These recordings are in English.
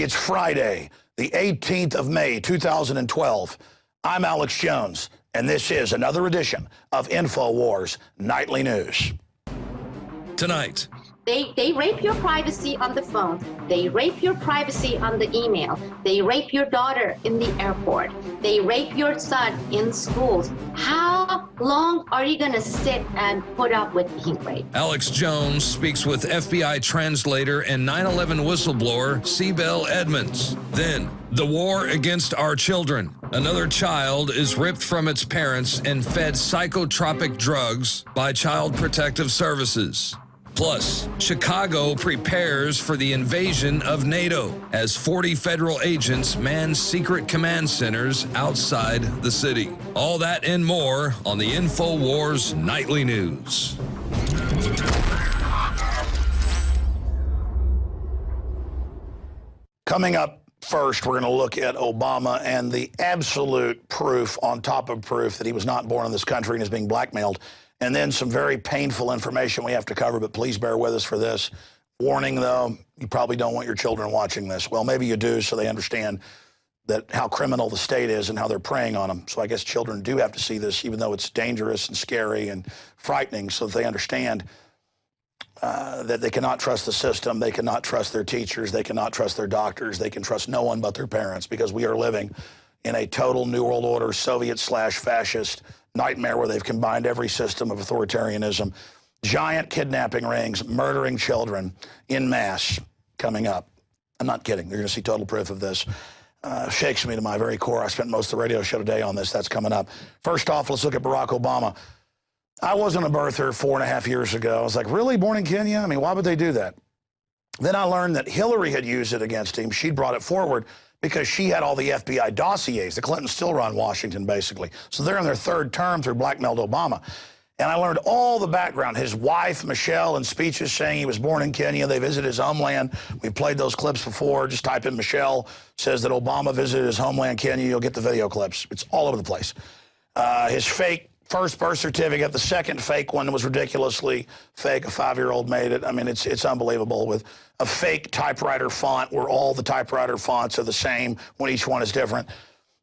It's Friday, the 18th of May, 2012. I'm Alex Jones, and this is another edition of InfoWars Nightly News. Tonight. They rape your privacy on the phone. They rape your privacy on the email. They rape your daughter in the airport. They rape your son in schools. How long are you going to sit and put up with being raped? Alex Jones speaks with FBI translator and 9/11 whistleblower Sibel Edmonds. Then, the war against our children. Another child is ripped from its parents and fed psychotropic drugs by Child Protective Services. Plus, Chicago prepares for the invasion of NATO as 40 federal agents man secret command centers outside the city. All that and more on the InfoWars Nightly News. Coming up first, we're going to look at Obama and the absolute proof on top of proof that he was not born in this country and is being blackmailed. And then some very painful information we have to cover, but please bear with us for this. Warning, though, you probably don't want your children watching this. Well, maybe you do, so they understand that how criminal the state is and how they're preying on them. So I guess children do have to see this, even though it's dangerous and scary and frightening, so that they understand that they cannot trust the system, they cannot trust their teachers, they cannot trust their doctors, they can trust no one but their parents, because we are living in a total New World Order, Soviet/fascist nightmare where they've combined every system of authoritarianism. Giant kidnapping rings, murdering children en masse coming up. I'm not kidding. You're going to see total proof of this. Shakes me to my very core. I spent most of the radio show today on this. That's coming up. First off, let's look at Barack Obama. I wasn't a birther 4.5 years ago. I was like, really? Born in Kenya? I mean, why would they do that? Then I learned that Hillary had used it against him. She'd brought it forward because she had all the FBI dossiers. The Clintons still run Washington, basically. So they're in their third term through Blackmailed Obama. And I learned all the background. His wife, Michelle, in speeches saying he was born in Kenya. They visited his homeland. We've played those clips before. Just type in Michelle, says that Obama visited his homeland, Kenya. You'll get the video clips. It's all over the place. His fake first birth certificate, the second fake one was ridiculously fake. A 5-year-old made it. I mean, it's unbelievable, with a fake typewriter font where all the typewriter fonts are the same when each one is different.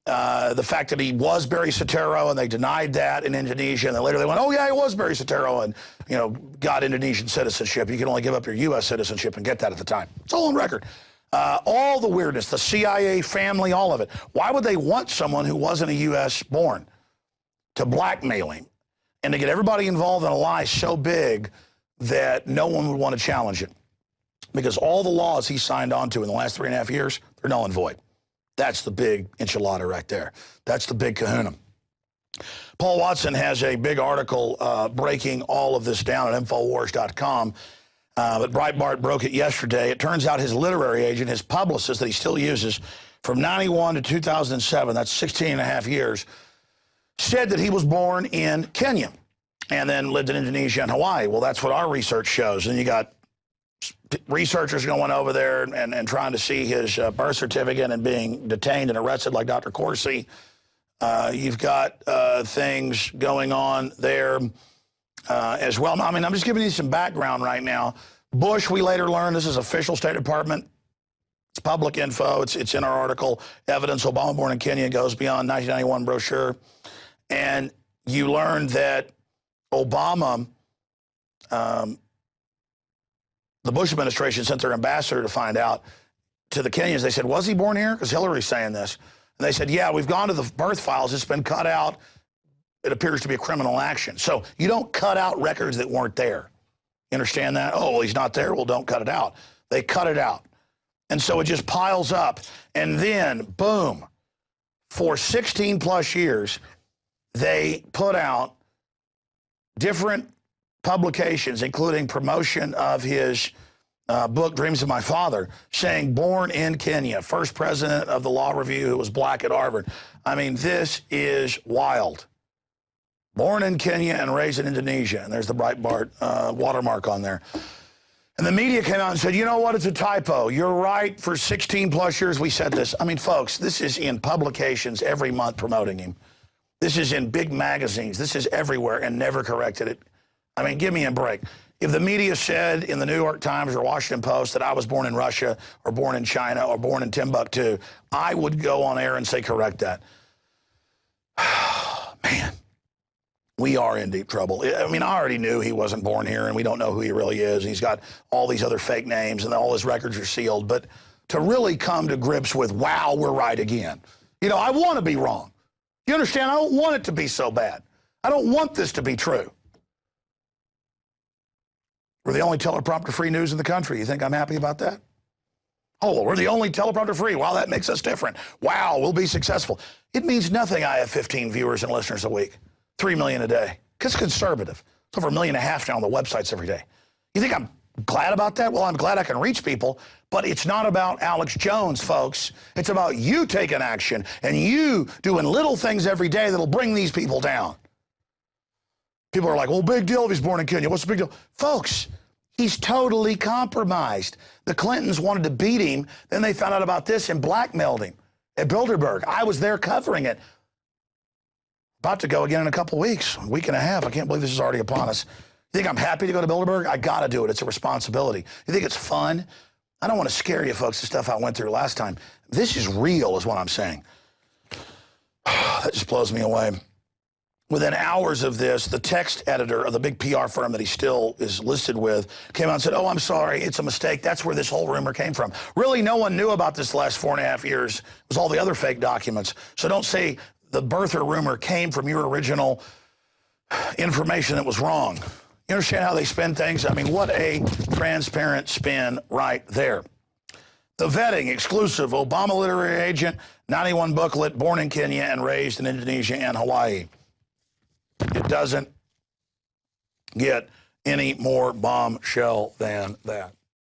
The fact that he was Barry Soetoro, and they denied that in Indonesia, and then later they went, oh yeah, he was Barry Soetoro, and got Indonesian citizenship. You can only give up your U.S. citizenship and get that at the time. It's all on record. All the weirdness, the CIA family, all of it. Why would they want someone who wasn't a U.S. born to blackmail him and to get everybody involved in a lie so big that no one would want to challenge it? Because all the laws he signed on to in the last 3.5 years, they're null and void. That's the big enchilada right there. That's the big kahuna. Paul Watson has a big article breaking all of this down at Infowars.com. But Breitbart broke it yesterday. It turns out his literary agent, his publicist that he still uses from 91 to 2007, that's 16.5 years, said that he was born in Kenya and then lived in Indonesia and Hawaii. Well, that's what our research shows. And you got researchers going over there and trying to see his birth certificate and being detained and arrested like Dr. Corsi. You've got things going on there as well. I mean, I'm just giving you some background right now. Bush, we later learned, this is official State Department. It's public info. It's in our article. Evidence Obama born in Kenya goes beyond 1991 brochure. And you learned that Obama, the Bush administration sent their ambassador to find out to the Kenyans. They said, was he born here? Because Hillary's saying this. And they said, yeah, we've gone to the birth files. It's been cut out. It appears to be a criminal action. So you don't cut out records that weren't there. You understand that? Oh, well, he's not there. Well, don't cut it out. They cut it out. And so it just piles up. And then, boom, for 16 plus years, they put out different publications, including promotion of his book, Dreams of My Father, saying born in Kenya, first president of the Law Review who was black at Harvard. I mean, this is wild. Born in Kenya and raised in Indonesia. And there's the Breitbart watermark on there. And the media came out and said, you know what, it's a typo. You're right, for 16 plus years we said this. I mean, folks, this is in publications every month promoting him. This is in big magazines. This is everywhere and never corrected it. I mean, give me a break. If the media said in the New York Times or Washington Post that I was born in Russia or born in China or born in Timbuktu, I would go on air and say, correct that. Man, we are in deep trouble. I mean, I already knew he wasn't born here, and we don't know who he really is. He's got all these other fake names, and all his records are sealed. But to really come to grips with, wow, we're right again. You know, I want to be wrong. You understand? I don't want it to be so bad. I don't want this to be true. We're the only teleprompter-free news in the country. You think I'm happy about that? Oh, we're the only teleprompter-free. Wow, that makes us different. Wow, we'll be successful. It means nothing I have 15 viewers and listeners a week, 3 million a day. Because it's conservative. It's over 1.5 million now on the websites every day. You think I'm glad about that? Well, I'm glad I can reach people, but it's not about Alex Jones, folks. It's about you taking action and you doing little things every day that'll bring these people down. People are like, well, big deal if he's born in Kenya. What's the big deal? Folks, he's totally compromised. The Clintons wanted to beat him. Then they found out about this and blackmailed him at Bilderberg. I was there covering it. About to go again in a couple weeks, a week and a half. I can't believe this is already upon us. You think I'm happy to go to Bilderberg? I got to do it. It's a responsibility. You think it's fun? I don't want to scare you, folks, the stuff I went through last time. This is real is what I'm saying. That just blows me away. Within hours of this, the text editor of the big PR firm that he still is listed with came out and said, oh, I'm sorry, it's a mistake. That's where this whole rumor came from. Really, no one knew about this the last 4.5 years. It was all the other fake documents. So don't say the birther rumor came from your original information that was wrong. You understand how they spin things? I mean, what a transparent spin right there. The vetting, exclusive, Obama literary agent, 91 booklet, born in Kenya and raised in Indonesia and Hawaii. It doesn't get any more bombshell than that.